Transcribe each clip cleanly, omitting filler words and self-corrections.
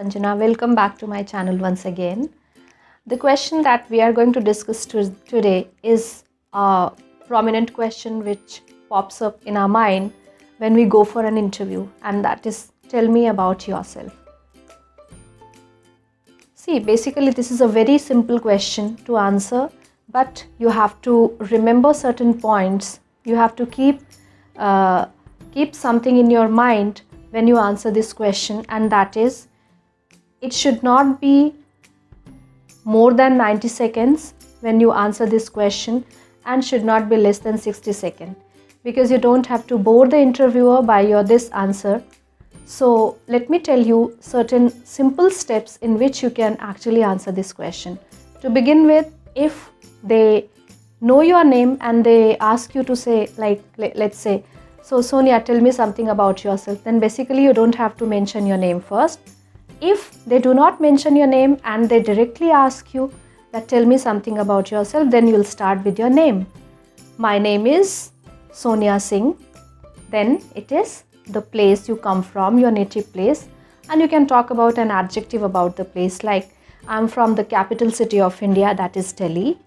Sanjana. Welcome back to my channel once again. The question that we are going to discuss today is a prominent question which pops up in our mind when we go for an interview, and that is, tell me about yourself. See, basically this is a very simple question to answer, but you have to remember certain points. You have to keep something in your mind when you answer this question, and that is, it should not be more than 90 seconds when you answer this question, and should not be less than 60 seconds, because you don't have to bore the interviewer by this answer. So let me tell you certain simple steps in which you can actually answer this question. To begin with, if they know your name and they ask you to say, like, let's say, so Sonia, tell me something about yourself, then basically you don't have to mention your name first. If they do not mention your name and they directly ask you that tell me something about yourself, then you'll start with your name. My name is Sonia Singh. Then it is the place you come from, your native place, and you can talk about an adjective about the place, like I'm from the capital city of India, that is Delhi.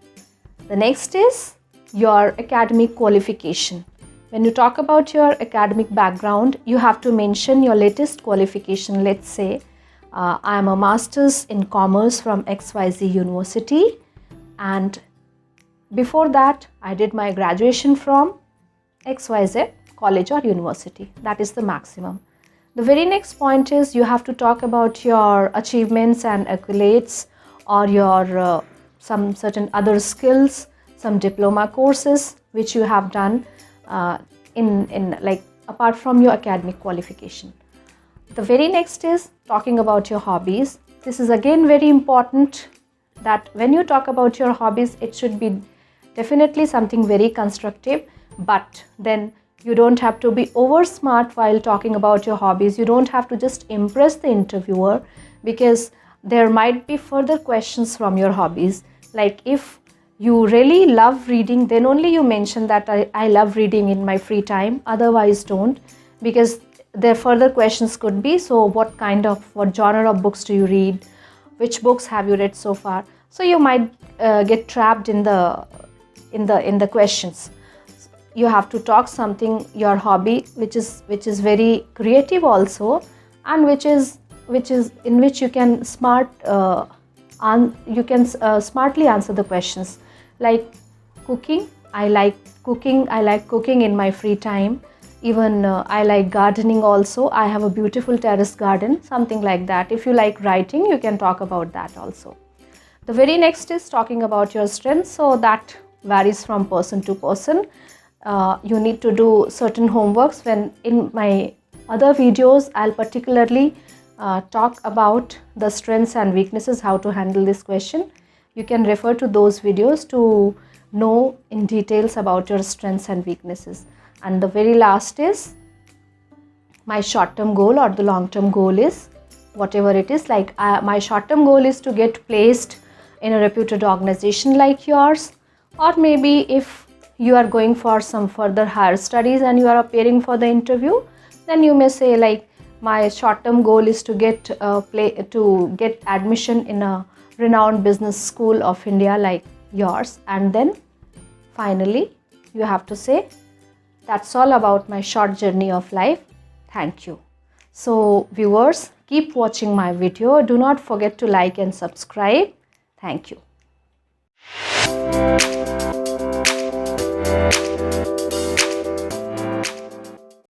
The next is your academic qualification. When you talk about your academic background, you have to mention your latest qualification. Let's say I am a master's in commerce from XYZ University, and before that I did my graduation from XYZ college or university. That is the maximum. The very next point is you have to talk about your achievements and accolades, or your some certain other skills, some diploma courses which you have done in like apart from your academic qualification. The very next is talking about your hobbies. This is again very important, that when you talk about your hobbies, it should be definitely something very constructive, but then you don't have to be over smart while talking about your hobbies. You don't have to just impress the interviewer, because there might be further questions from your hobbies. Like if you really love reading, then only you mention that I love reading in my free time, otherwise don't, because their further questions could be, so what genre of books do you read, which books have you read so far. So you might get trapped in the questions. You have to talk something, your hobby, which is very creative also, and which is in which you can smartly answer the questions. Like cooking, I like cooking in my free time. Even I like gardening also. I have a beautiful terrace garden, something like that. If you like writing, you can talk about that also. The very next is talking about your strengths. So that varies from person to person. You need to do certain homeworks. When in my other videos, I'll particularly talk about the strengths and weaknesses, how to handle this question. You can refer to those videos to know in details about your strengths and weaknesses. And the very last is my short-term goal or the long-term goal is whatever it is. Like my short-term goal is to get placed in a reputed organization like yours, or maybe if you are going for some further higher studies and you are appearing for the interview, then you may say like my short-term goal is to get admission in a renowned business school of India like yours. And then finally you have to say, that's all about my short journey of life. Thank you. So viewers, keep watching my video. Do not forget to like and subscribe. Thank you.